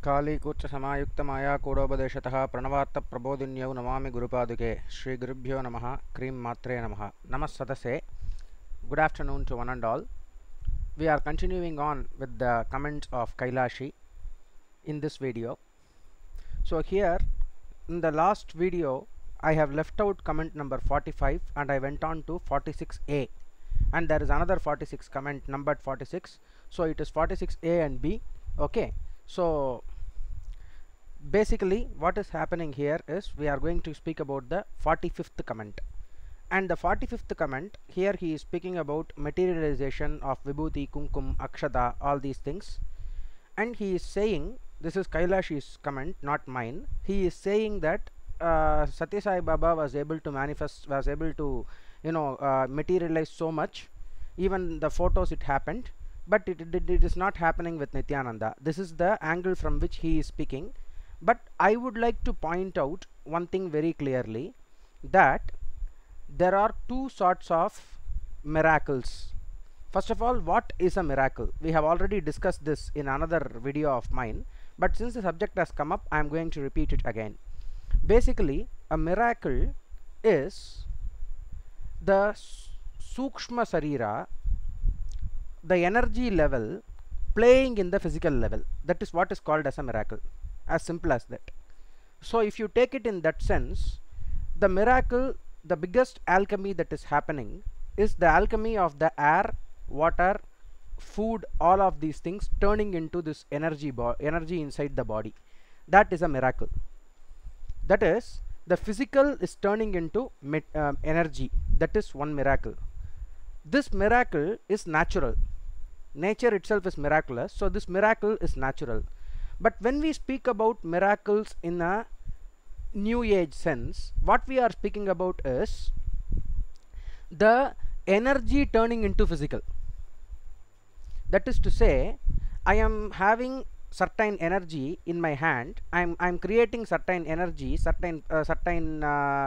कालीकूर्चसमायुक्तमाया कूडोपदेशतः प्रणवार्तप्रबोधिन्यौ नमामि गुरुपादुके श्रीगुरुभ्यो नमः क्रीं मात्रे नमः नमः सदसे. Good afternoon to one and all. We are continuing on with the comments of Kailashi in this video. So here in the last video I have left out comment number 45 and I went on to 46a, and there is another 46 comment numbered 46, so it is 46a and b. Okay, so basically what is happening here is we are going to speak about the 45th comment, and the 45th comment here he is speaking about materialization of Vibhuti, Kumkum, Akshata, all these things, and he is saying, this is Kailashi's comment, not mine. He is saying that Satya Sai Baba was able to manifest, was able to materialize so much, even the photos it happened, but it is not happening with Nityananda. This is the angle from which he is speaking. But I would like to point out one thing very clearly, that there are two sorts of miracles. First of all, what is a miracle? We have already discussed this in another video of mine, but since the subject has come up, I am going to repeat it again. Basically, a miracle is the Sukshma Sarira, the energy level playing in the physical level. That is what is called as a miracle. As simple as that. So if you take it in that sense, the miracle, the biggest alchemy that is happening is the alchemy of the air, water, food, all of these things turning into this energy inside the body. That is a miracle. That is, the physical is turning into energy. That is one miracle. This miracle is natural. Nature itself is miraculous, so this miracle is natural. But when we speak about miracles in a new age sense, what we are speaking about is the energy turning into physical. That is to say, I am having certain energy in my hand, I'm creating certain energy, certain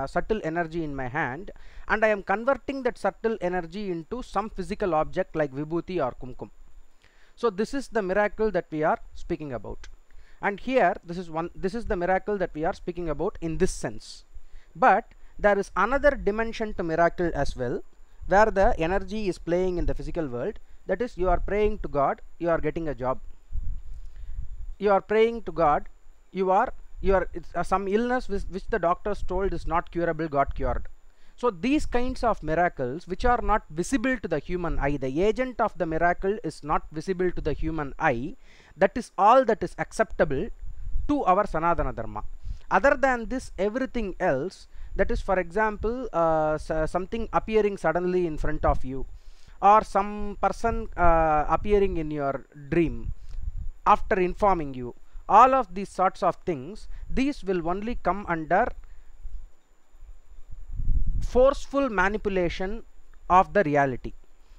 subtle energy in my hand, and I am converting that subtle energy into some physical object like Vibhuti or Kumkum. So this is the miracle that we are speaking about, and here this is the miracle that we are speaking about in this sense. But there is another dimension to miracle as well, where the energy is playing in the physical world. That is, you are praying to God, you are getting a job. You are praying to God, it's some illness which the doctors told is not curable got cured. So these kinds of miracles which are not visible to the human eye, the agent of the miracle is not visible to the human eye, that is all that is acceptable to our Sanatana Dharma. Other than this, everything else, that is, for example, something appearing suddenly in front of you, or some person appearing in your dream after informing you, all of these sorts of things, these will only come under forceful manipulation of the reality.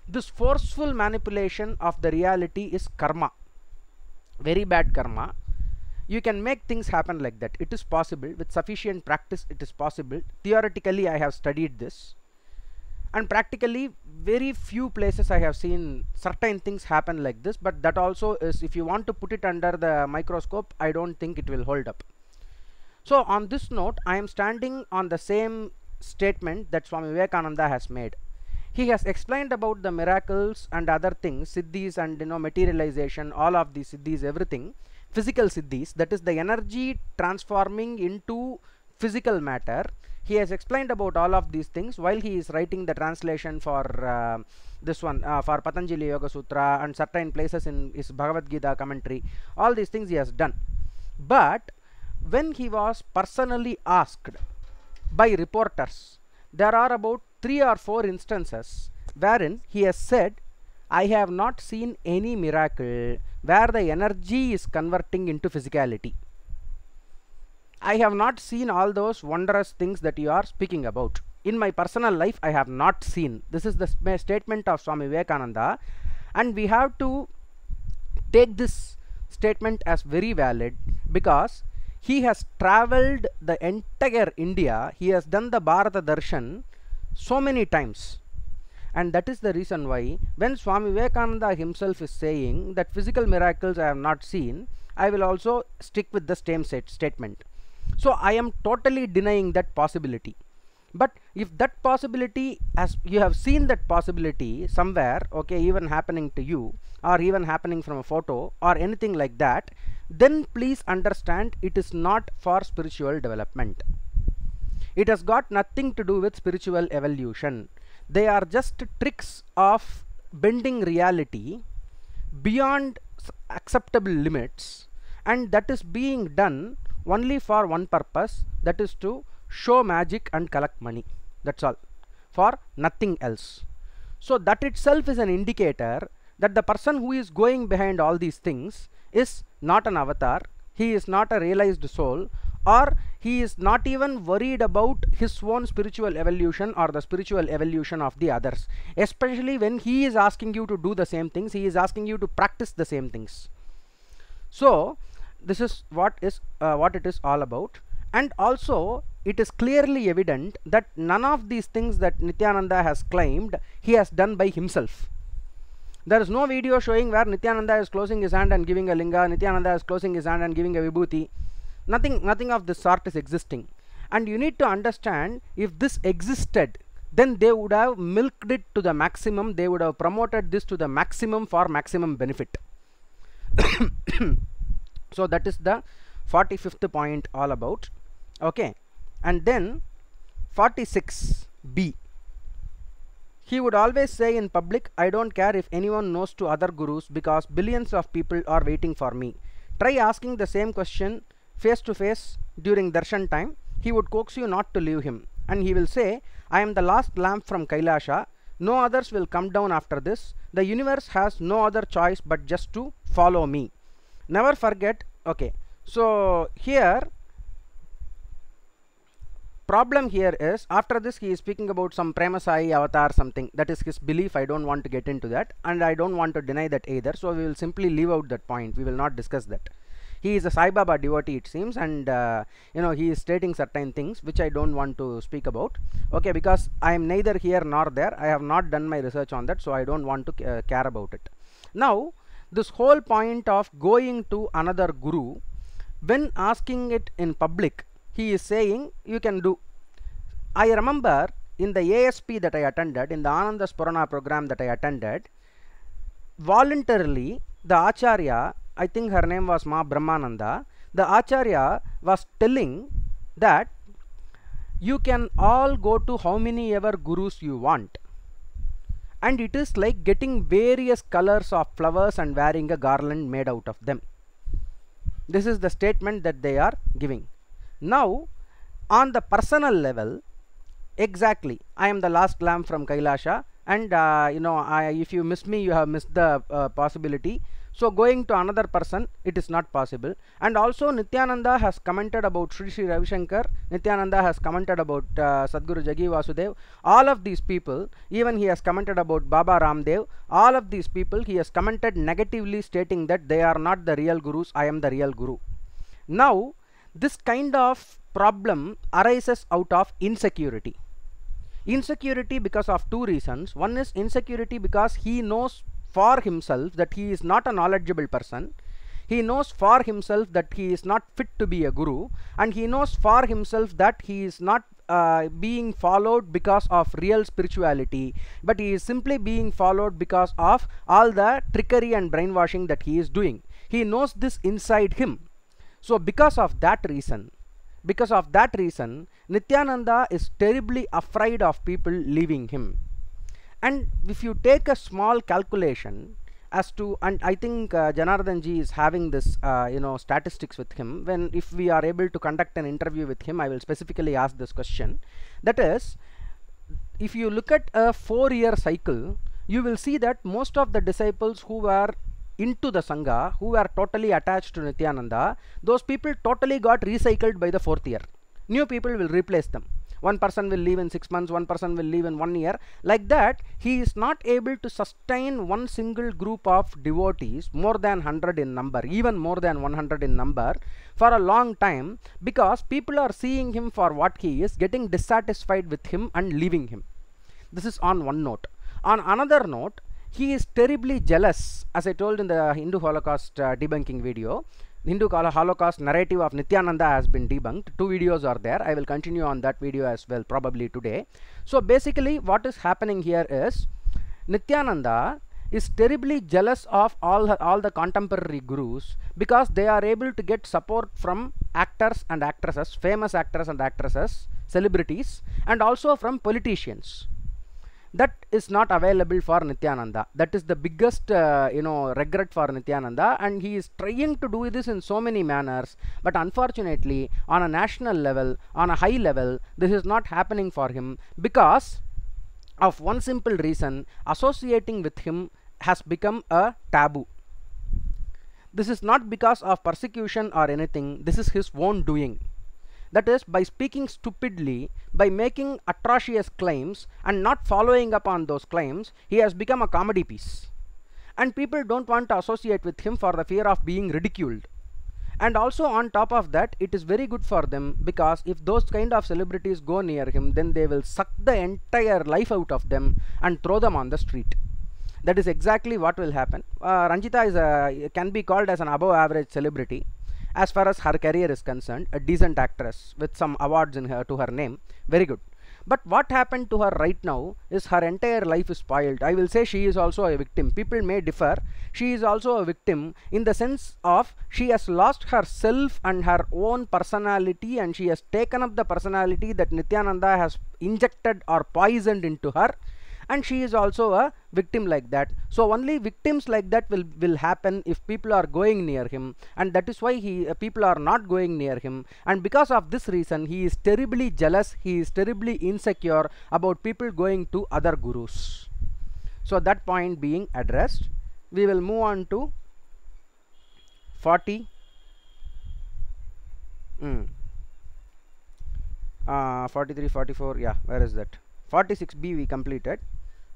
This forceful manipulation of the reality is karma, very bad karma. You can make things happen like that. It is possible with sufficient practice. It is possible. Theoretically I have studied this, and practically very few places I have seen certain things happen like this, but that also is, if you want to put it under the microscope, I don't think it will hold up. So on this note, I am standing on the same statement that Swami Vivekananda has made. He has explained about the miracles and other things, siddhis and materialization, all of these siddhis, everything, physical siddhis, that is the energy transforming into physical matter. He has explained about all of these things while he is writing the translation for this one, for Patanjali Yoga Sutra, and certain places in his Bhagavad Gita commentary. All these things he has done. But when he was personally asked by reporters, there are about 3 or 4 instances wherein he has said, I have not seen any miracle where the energy is converting into physicality. I have not seen all those wondrous things that you are speaking about. In my personal life, I have not seen. This is the statement of Swami Vivekananda, and we have to take this statement as very valid, because he has traveled the entire India. He has done the Bharata Darshan so many times, and that is the reason why when Swami Vivekananda himself is saying that physical miracles I have not seen, I will also stick with the same statement. So I am totally denying that possibility. But if that possibility, as you have seen that possibility somewhere, okay, even happening to you, or even happening from a photo or anything like that, then please understand it is not for spiritual development. It has got nothing to do with spiritual evolution. They are just tricks of bending reality beyond acceptable limits, and that is being done only for one purpose, that is to show magic and collect money. That's all, for nothing else. So that itself is an indicator that the person who is going behind all these things is not an avatar, he is not a realized soul, or he is not even worried about his own spiritual evolution or the spiritual evolution of the others. Especially when he is asking you to do the same things, he is asking you to practice the same things. So this is what it is all about. And also it is clearly evident that none of these things that Nityananda has claimed he has done by himself. There is no video showing where Nityananda is closing his hand and giving a linga, Nityananda is closing his hand and giving a vibhuti. Nothing of this sort is existing. And you need to understand, if this existed, then they would have milked it to the maximum, they would have promoted this to the maximum for maximum benefit. So that is the 45th point all about. Okay, and then 46b. He would always say in public, I don't care if anyone knows to other gurus, because billions of people are waiting for me. Try asking the same question face to face during darshan time. He would coax you not to leave him, and he will say, I am the last lamp from Kailasha, no others will come down after this, the universe has no other choice but just to follow me. Never forget. Okay, so here problem here is, after this he is speaking about some Premasai avatar something, that is his belief. I don't want to get into that, and I don't want to deny that either, so we will simply leave out that point. We will not discuss that. He is a Sai Baba devotee, it seems, and you know, he is stating certain things which I don't want to speak about, okay, because I am neither here nor there. I have not done my research on that, so I don't want to care about it. Now this whole point of going to another guru, when asking it in public, he is saying you can do. I remember in the ASP that I attended, in the Ananda Spurana program that I attended, voluntarily the Acharya, I think her name was Ma Brahmananda, the Acharya was telling that you can all go to how many ever gurus you want, and it is like getting various colors of flowers and wearing a garland made out of them. This is the statement that they are giving. Now on the personal level, exactly, I am the last lamb from Kailasha, and you know, if you miss me, you have missed the possibility. So going to another person, it is not possible. And also Nityananda has commented about Sri Sri Ravi Shankar, Nityananda has commented about Sadguru Jagi Vasudev, all of these people, even he has commented about Baba Ramdev, all of these people he has commented negatively, stating that they are not the real gurus, I am the real guru. Now this kind of problem arises out of insecurity. Insecurity because of two reasons. One is insecurity because he knows for himself that he is not a knowledgeable person, he knows for himself that he is not fit to be a guru, and he knows for himself that he is not being followed because of real spirituality, but he is simply being followed because of all the trickery and brainwashing that he is doing. He knows this inside him. So because of that reason, Nityananda is terribly afraid of people leaving him. And if you take a small calculation as to, and I think Janardhan ji is having this you know, statistics with him, when if we are able to conduct an interview with him, I will specifically ask this question. That is, if you look at a 4-year cycle, you will see that most of the disciples who were into the Sangha, who were totally attached to Nityananda, those people totally got recycled by the 4th year. New people will replace them. One person will leave in 6 months, one person will leave in 1 year. Like that, he is not able to sustain one single group of devotees more than 100 in number, even more than 100 in number, for a long time, because people are seeing him for what he is, getting dissatisfied with him and leaving him. This is on one note. On another note, he is terribly jealous, as I told in the Hindu Holocaust debunking video. Hindu Holocaust narrative of Nityananda has been debunked. 2 videos are there. I will continue on that video as well, probably today. So basically what is happening here is Nityananda is terribly jealous of all the contemporary gurus, because they are able to get support from actors and actresses, famous actors and actresses, celebrities, and also from politicians. That is not available for Nityananda. That is the biggest regret for Nityananda, and he is trying to do this in so many manners, but unfortunately on a national level, on a high level, this is not happening for him, because of one simple reason: associating with him has become a taboo. This is not because of persecution or anything, this is his own doing. That is, by speaking stupidly, by making atrocious claims and not following up on those claims, he has become a comedy piece. And people don't want to associate with him for the fear of being ridiculed. And also on top of that, it is very good for them, because if those kind of celebrities go near him, then they will suck the entire life out of them and throw them on the street. That is exactly what will happen. Ranjita is can be called as an above average celebrity as far as her career is concerned, a decent actress with some awards in her to her name, very good. But what happened to her right now is her entire life is spoiled. I will say she is also a victim. People may differ. She is also a victim in the sense of she has lost herself and her own personality, and she has taken up the personality that Nityananda has injected or poisoned into her, and she is also a victim like that. So only victims like that will happen if people are going near him, and that is why people are not going near him. And because of this reason, he is terribly jealous, he is terribly insecure about people going to other gurus. So that point being addressed, we will move on to 43, 44, yeah, where is that? 46b we completed.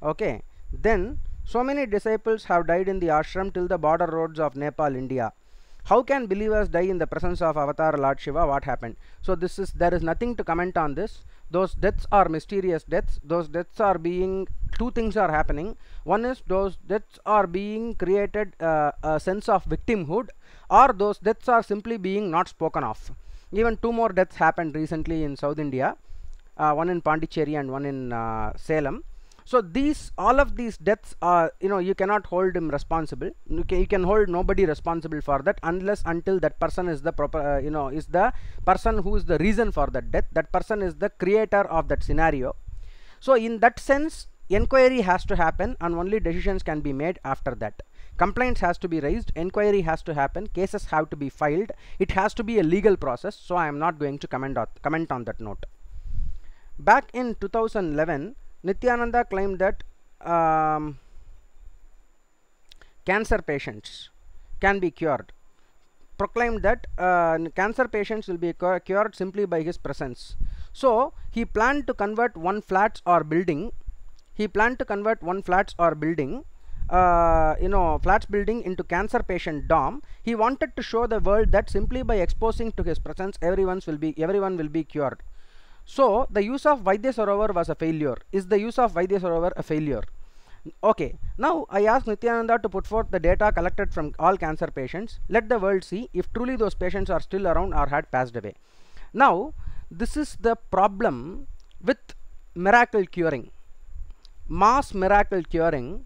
Okay, then so many disciples have died in the ashram till the border roads of Nepal, India. How can believers die in the presence of Avatar Lord Shiva? What happened? So there is nothing to comment on this. Those deaths are mysterious deaths. Those deaths are being, two things are happening. One is those deaths are being created a sense of victimhood, or those deaths are simply being not spoken of. Even 2 more deaths happened recently in South India, one in Pondicherry and one in Salem. So all of these deaths are, you cannot hold him responsible. You can hold nobody responsible for that until that person is the proper, is the person who is the reason for that death. That person is the creator of that scenario. So in that sense, inquiry has to happen, and only decisions can be made after that. Complaints has to be raised, inquiry has to happen, cases have to be filed. It has to be a legal process. So I am not going to comment on that note. Back in 2011, Nityananda claimed that cancer patients can be cured. Proclaimed that cancer patients will be cured simply by his presence. So he planned to convert one flats or building. Flats building into cancer patient dome. He wanted to show the world that simply by exposing to his presence, everyone will be cured. So the use of Vaidya Sarovar was a failure. Is the use of Vaidya Sarovar a failure? Okay, now I ask Nityananda to put forth the data collected from all cancer patients. Let the world see if truly those patients are still around or had passed away. Now this is the problem with miracle curing. Mass miracle curing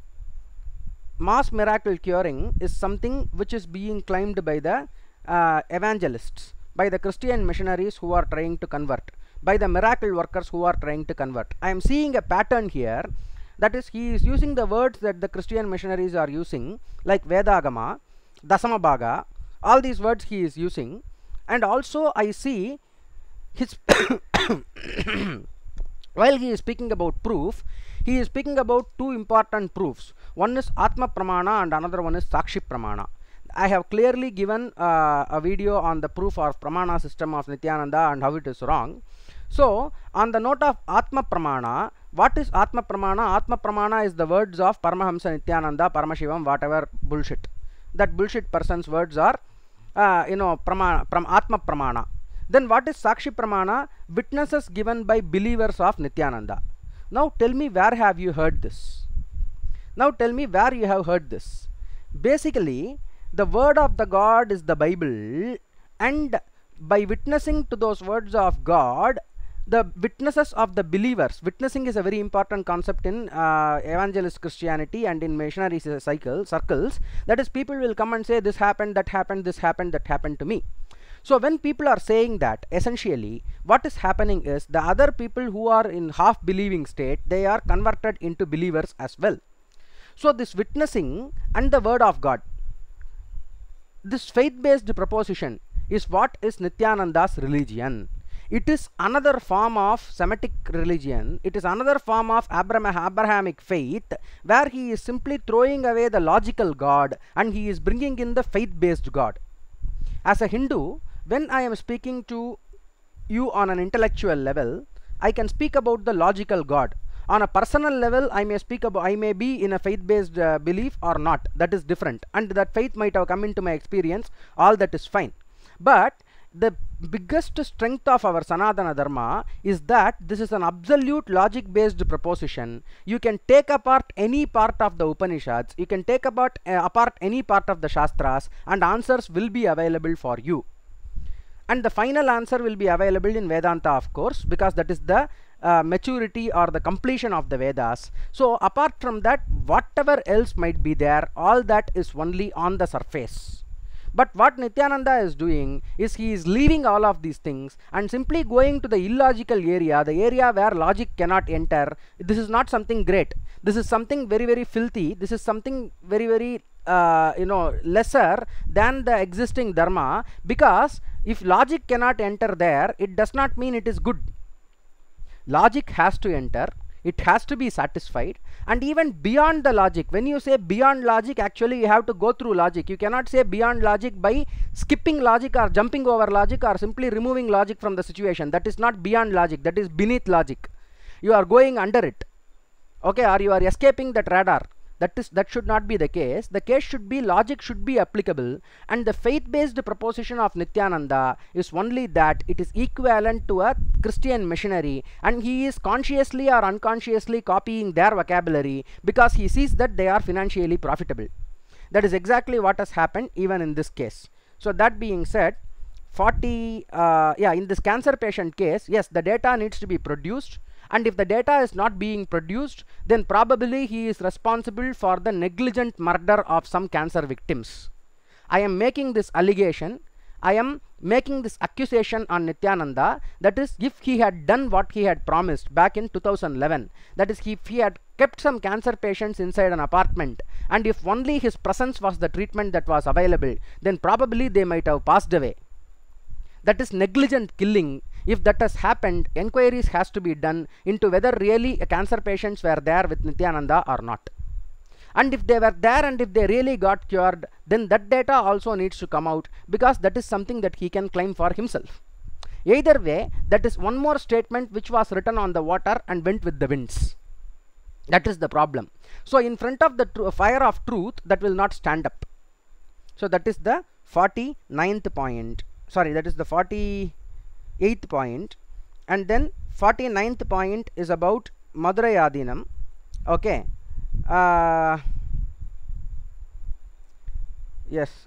is something which is being claimed by the evangelists, by the Christian missionaries who are trying to convert, by the miracle workers who are trying to convert. I am seeing a pattern here, that is, he is using the words that the Christian missionaries are using, like Vedagama, Dasamabhaga, all these words he is using. And also I see his while he is speaking about proof, he is speaking about 2 important proofs. One is Atma Pramana and another one is Sakshi Pramana. I have clearly given a video on the proof of Pramana system of Nityananda and how it is wrong. So on the note of Atma Pramana, what is Atma Pramana? Atma Pramana is the words of Paramahamsa Nityananda, Paramashivam, whatever bullshit. That bullshit person's words are Atma Pramana. Then what is Sakshi Pramana? Witnesses given by believers of Nityananda. Now tell me, where have you heard this? Basically the word of the God is the Bible, and by witnessing to those words of God, the witnesses of the believers, witnessing is a very important concept in evangelist Christianity and in missionary circles, that is, people will come and say, this happened, that happened, this happened, that happened to me. So when people are saying that, essentially what is happening is the other people who are in half believing state, they are converted into believers as well. So this witnessing and the word of God, this faith based proposition, is what is Nityananda's religion. It is another form of Semitic religion. It is another form of Abrahamic faith, where he is simply throwing away the logical God and he is bringing in the faith-based God. As a Hindu, when I am speaking to you on an intellectual level, I can speak about the logical God. On a personal level, I may be in a faith-based belief or not. That is different, and that faith might have come into my experience. All that is fine. But the biggest strength of our Sanatana Dharma is that this is an absolute logic based proposition. You can take apart any part of the Upanishads, you can take apart any part of the Shastras, and answers will be available for you. And the final answer will be available in Vedanta, of course, because that is the maturity or the completion of the Vedas. So apart from that, whatever else might be there, all that is only on the surface. But what Nityananda is doing is he is leaving all of these things and simply going to the illogical area, the area where logic cannot enter. This is not something great. This is something very, very filthy. This is something very, very lesser than the existing dharma, because if logic cannot enter there, it does not mean it is good. Logic has to enter. It has to be satisfied, and even beyond the logic. When you say beyond logic, actually you have to go through logic. You cannot say beyond logic by skipping logic or jumping over logic or simply removing logic from the situation. That is not beyond logic, that is beneath logic. You are going under it, okay, or you are escaping that radar. That should not be the case. The case should be logic should be applicable, and the faith-based proposition of Nityananda is only that it is equivalent to a Christian missionary, and he is consciously or unconsciously copying their vocabulary because he sees that they are financially profitable. That is exactly what has happened even in this case. So that being said, in this cancer patient case, yes, the data needs to be produced. And if the data is not being produced, then probably he is responsible for the negligent murder of some cancer victims. I am making this allegation, I am making this accusation on Nityananda, that is, if he had done what he had promised back in 2011, that is, if he had kept some cancer patients inside an apartment, and if only his presence was the treatment that was available, then probably they might have passed away. That is negligent killing. If that has happened, enquiries has to be done into whether really cancer patients were there with Nityananda or not. And if they were there and if they really got cured, then that data also needs to come out, because that is something that he can claim for himself. Either way, that is one more statement which was written on the water and went with the winds. That is the problem. So in front of the fire of truth, that will not stand up. So that is the 49th point. Sorry, that is the 48th point, and then 49th point is about Madurai Adinam. Okay, yes,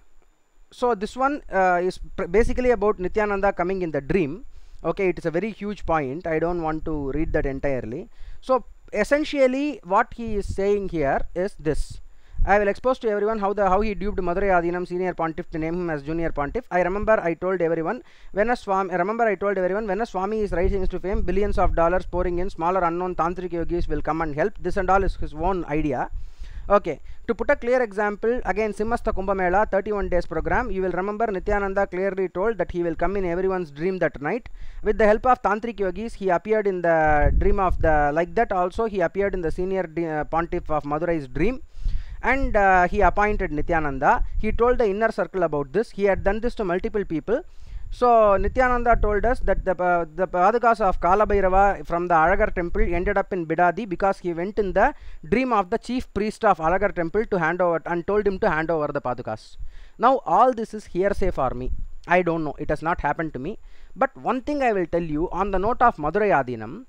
so this one is basically about Nityananda coming in the dream. Okay, it is a very huge point. I don't want to read that entirely. So essentially what he is saying here is this: I will expose to everyone how he duped Madurai Adinam senior pontiff to name him as junior pontiff. I remember I told everyone when a Swami is rising to fame, billions of dollars pouring in, smaller unknown tantric yogis will come and help. This and all is his own idea. Okay, to put a clear example, again Simhastha Kumbh Mela 31 days program, you will remember Nityananda clearly told that he will come in everyone's dream that night. With the help of tantric yogis, he appeared in the dream of the, like that also he appeared in the senior pontiff of Madurai's dream. And he appointed Nityananda. He told the inner circle about this. He had done this to multiple people. So Nityananda told us that the Padukas of Kalabhairava from the Alagar temple ended up in Bidadi because he went in the dream of the chief priest of Alagar temple to hand over and told him to hand over the Padukas. Now all this is hearsay for me. I don't know. It has not happened to me. But one thing I will tell you on the note of Madurai Adinam,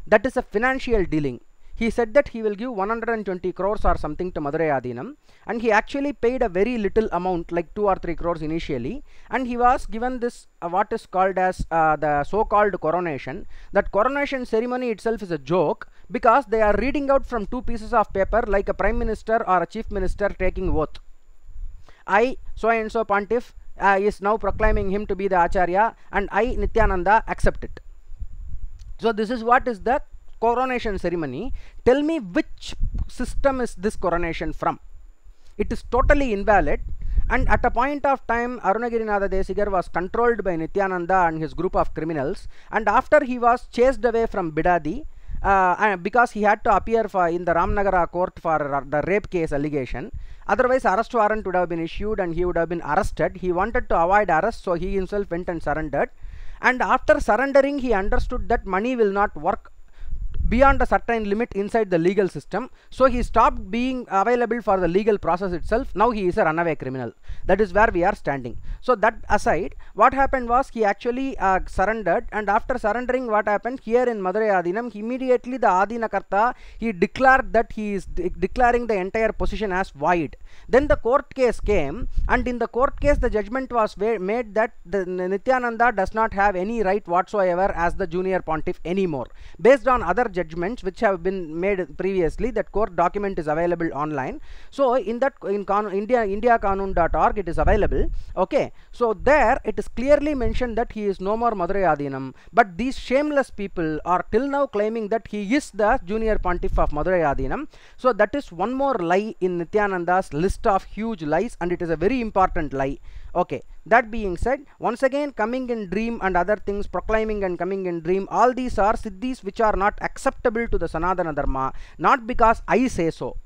that is a financial dealing. he said that he will give 120 crores or something to Madurai Adhinam, and he actually paid a very little amount, like 2 or 3 crores initially, and he was given this what is called as the so-called coronation. That coronation ceremony itself is a joke, because they are reading out from 2 pieces of paper like a prime minister or a chief minister taking oath. I, so and so pontiff, is now proclaiming him to be the Acharya, and I, Nityananda, accept it. So this is what is the coronation ceremony. Tell me which system is this coronation from? It is totally invalid. And at a point of time, Arunagirinatha Desigar was controlled by Nityananda and his group of criminals, and after he was chased away from Bidadi, because he had to appear in the Ramnagara court for the rape case allegation. Otherwise, arrest warrant would have been issued and he would have been arrested. He wanted to avoid arrest, so he himself went and surrendered. And after surrendering, he understood that money will not work beyond a certain limit inside the legal system, so he stopped being available for the legal process itself. Now he is a runaway criminal. That is where we are standing. So that aside, what happened was he actually surrendered, and after surrendering, what happened here in Madurai Adhinam, immediately the Adhinakarta, he declared that he is declaring the entire position as void. Then the court case came, and in the court case the judgment was made that the Nityananda does not have any right whatsoever as the junior pontiff anymore, based on other judgments which have been made previously. That court document is available online. So in that, in indiakanun.org it is available. Okay, so there it is clearly mentioned that he is no more Madurai Adhinam, but these shameless people are till now claiming that he is the junior pontiff of Madurai Adhinam. So that is one more lie in Nityananda's list of huge lies, and it is a very important lie. Okay, that being said, once again, coming in dream and other things, proclaiming and coming in dream, all these are siddhis which are not acceptable to the Sanatana Dharma, not because I say so,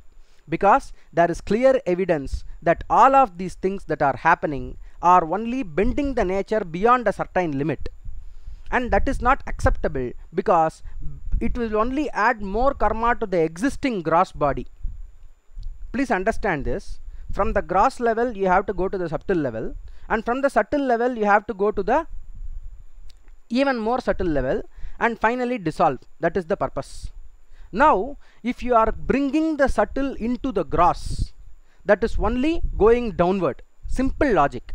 because there is clear evidence that all of these things that are happening are only bending the nature beyond a certain limit, and that is not acceptable, because it will only add more karma to the existing gross body. Please understand this. From the gross level you have to go to the subtle level, and from the subtle level you have to go to the even more subtle level, and finally dissolve. That is the purpose. Now if you are bringing the subtle into the gross, that is only going downward. Simple logic.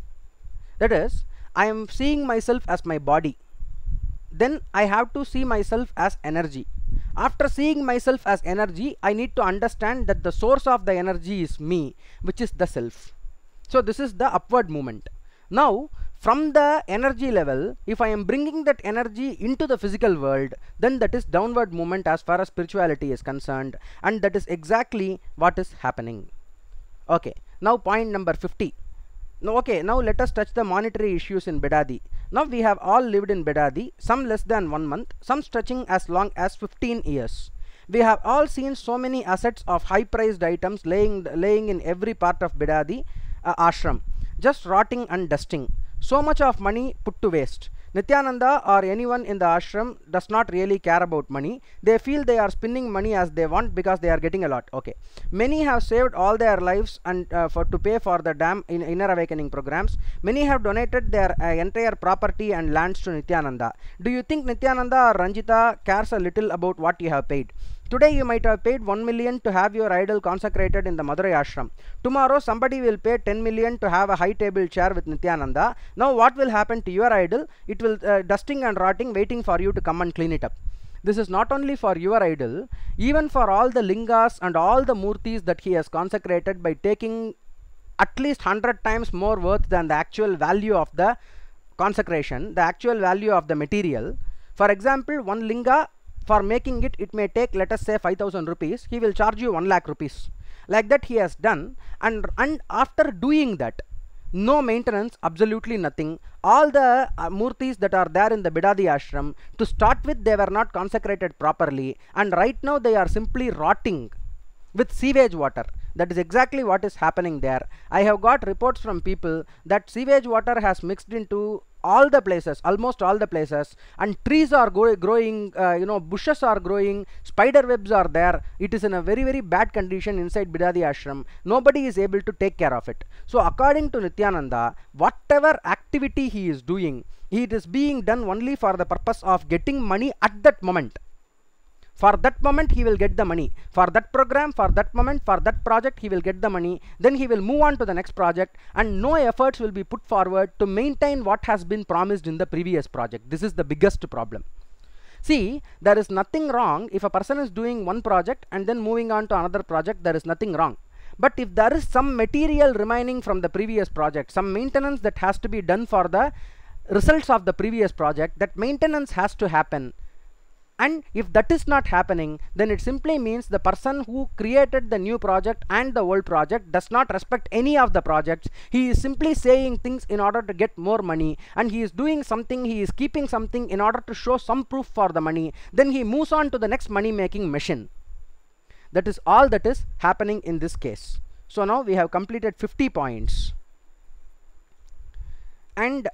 That is, I am seeing myself as my body, then I have to see myself as energy. After seeing myself as energy, I need to understand that the source of the energy is me, which is the self. So this is the upward movement. Now from the energy level, if I am bringing that energy into the physical world, then that is downward movement as far as spirituality is concerned, and that is exactly what is happening. Okay, now point number 50. Okay, now let us touch the monetary issues in Bidadi. Now we have all lived in Bidadi, some less than 1 month, some stretching as long as 15 years. We have all seen so many assets of high priced items laying in every part of Bidadi ashram, just rotting and dusting. So much of money put to waste. Nityananda or anyone in the ashram does not really care about money. They feel they are spending money as they want because they are getting a lot. Okay, many have saved all their lives and to pay for the dam in inner awakening programs. Many have donated their entire property and lands to Nityananda. Do you think Nityananda or Ranjita cares a little about what you have paid? Today you might have paid 1 million to have your idol consecrated in the Madurai ashram. Tomorrow somebody will pay 10 million to have a high table chair with Nityananda. Now what will happen to your idol? It will dusting and rotting, waiting for you to come and clean it up. This is not only for your idol, even for all the lingas and all the murtis that he has consecrated by taking at least 100 times more worth than the actual value of the consecration, the actual value of the material. For example, one linga, for making it, it may take, let us say, 5,000 rupees. He will charge you 1 lakh rupees. Like that he has done, and after doing that, no maintenance, absolutely nothing. All the murtis that are there in the Bidadi ashram, to start with, they were not consecrated properly, and right now they are simply rotting with sewage water. That is exactly what is happening there. I have got reports from people that sewage water has mixed into all the places, almost all the places, and trees are growing, bushes are growing, spider webs are there. It is in a very, very bad condition inside Bidadi ashram. Nobody is able to take care of it. So according to Nityananda, whatever activity he is doing, it is being done only for the purpose of getting money at that moment. For that moment he will get the money. For that program, for that moment, for that project he will get the money. Then he will move on to the next project and no efforts will be put forward to maintain what has been promised in the previous project. This is the biggest problem. See, there is nothing wrong if a person is doing one project and then moving on to another project, there is nothing wrong. But if there is some material remaining from the previous project, some maintenance that has to be done for the results of the previous project, that maintenance has to happen. And if that is not happening, then it simply means the person who created the new project and the old project does not respect any of the projects. He is simply saying things in order to get more money, and he is doing something, he is keeping something in order to show some proof for the money. Then he moves on to the next money making machine. That is all that is happening in this case. So now we have completed 50 points. And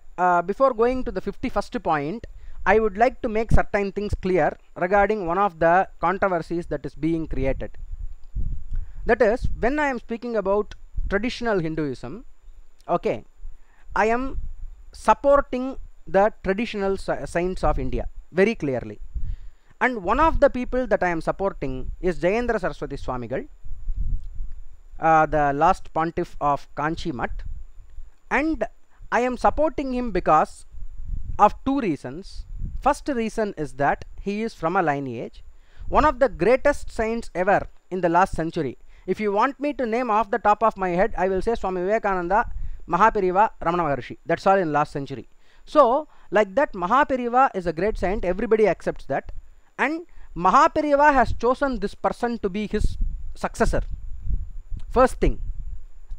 before going to the 51st point, I would like to make certain things clear regarding one of the controversies that is being created. That is, when I am speaking about traditional Hinduism, okay, I am supporting the traditional saints of India very clearly. And one of the people that I am supporting is Jayendra Saraswati Swamigal, the last pontiff of Kanchi Mutt. And I am supporting him because of two reasons. First reason is that he is from a lineage, one of the greatest saints ever in the last century. If you want me to name off the top of my head, I will say Swami Vivekananda, Mahaperiva, Ramana Maharshi. That's all in last century. So like that, Mahaperiva is a great saint, everybody accepts that, and Mahaperiva has chosen this person to be his successor. First thing.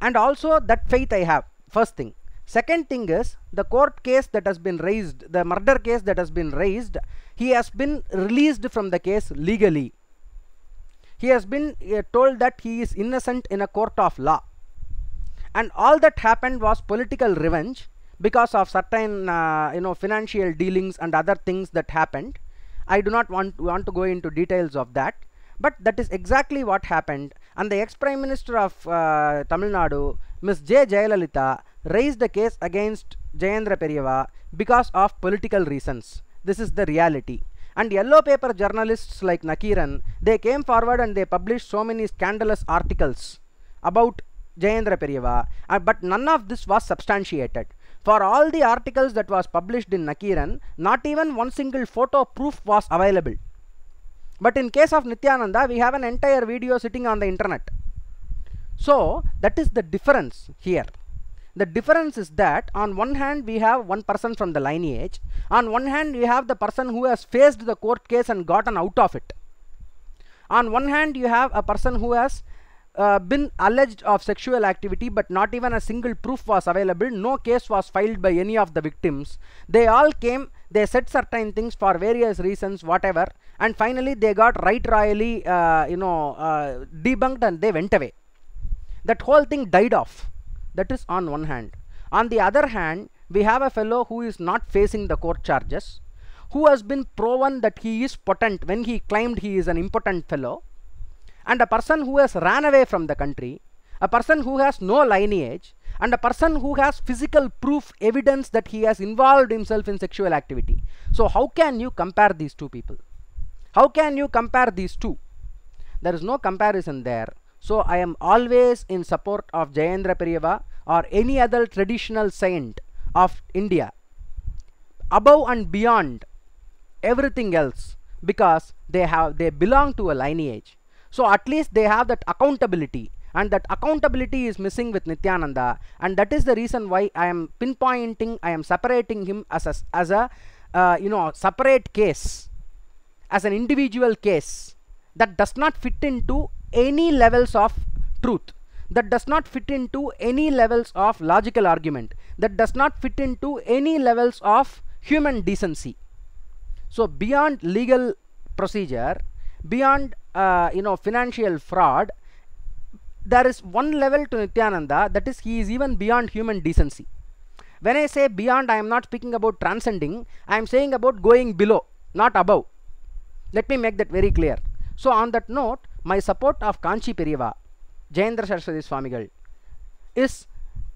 And also that faith I have. First thing. Second thing is, the court case that has been raised, the murder case that has been raised, he has been released from the case legally. He has been told that he is innocent in a court of law. And all that happened was political revenge because of certain financial dealings and other things that happened. I do not want to go into details of that. But that is exactly what happened, and the ex-Prime Minister of Tamil Nadu, Ms. J. Jayalalitha, raised a case against Jayendra Periyava because of political reasons. This is the reality. And yellow paper journalists like Nakiran, they came forward and they published so many scandalous articles about Jayendra Periyava, but none of this was substantiated. For all the articles that was published in Nakiran, not even one single photo proof was available. But in case of Nityananda, we have an entire video sitting on the internet. So that is the difference here. The difference is that on one hand we have one person from the lineage, on one hand we have the person who has faced the court case and gotten out of it. On one hand you have a person who has been alleged of sexual activity, but not even a single proof was available, no case was filed by any of the victims. They all came, they said certain things for various reasons, whatever, and finally they got right royally debunked and they went away. That whole thing died off. That is on one hand. On the other hand, we have a fellow who is not facing the court charges, who has been proven that he is potent when he claimed he is an impotent fellow, and a person who has ran away from the country, a person who has no lineage, and a person who has physical proof, evidence that he has involved himself in sexual activity. So how can you compare these two people? How can you compare these two? There is no comparison there. So I am always in support of Jayendra Periyava or any other traditional saint of India, above and beyond everything else, because they belong to a lineage. So at least they have that accountability, and that accountability is missing with Nityananda, and that is the reason why I am pinpointing, I am separating him as a separate case, as an individual case that does not fit into any levels of truth, that does not fit into any levels of logical argument, that does not fit into any levels of human decency. So beyond legal procedure, beyond financial fraud, there is one level to Nityananda, that is, he is even beyond human decency. When I say beyond, I am not speaking about transcending, I am saying about going below, not above. Let me make that very clear. So on that note, my support of Kanchi Periyava, Jayendra Saraswati Swamigal, is,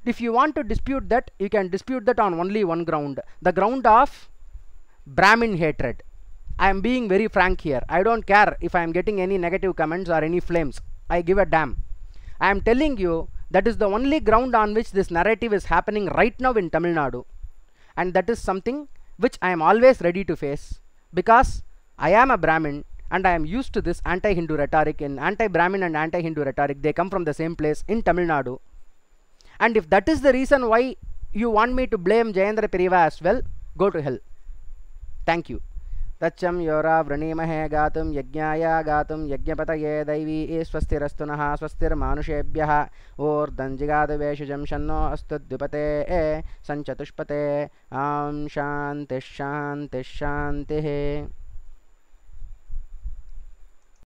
if you want to dispute that, you can dispute that on only one ground, the ground of Brahmin hatred. I am being very frank here. I don't care if I am getting any negative comments or any flames. I give a damn. I am telling you that is the only ground on which this narrative is happening right now in Tamil Nadu, and that is something which I am always ready to face, because I am a Brahmin and I am used to this anti-Hindu rhetoric. In anti-Brahmin and anti-Hindu rhetoric, they come from the same place in Tamil Nadu. And if that is the reason why you want me to blame Jayendra Periva as well, go to hell. Thank you. तच्चं योरा वृणीमहे गातुं यज्ञाय गातुं यज्ञपतये दैवी स्वस्तिरस्तु नः स्वस्तिर्मानुषेभ्यः ऊर्ध्वञ्जिगातवेषुजं शन्नो अस्तु द्विपते सञ्चतुष्पते शान्तिः शान्तिः शान्तिः।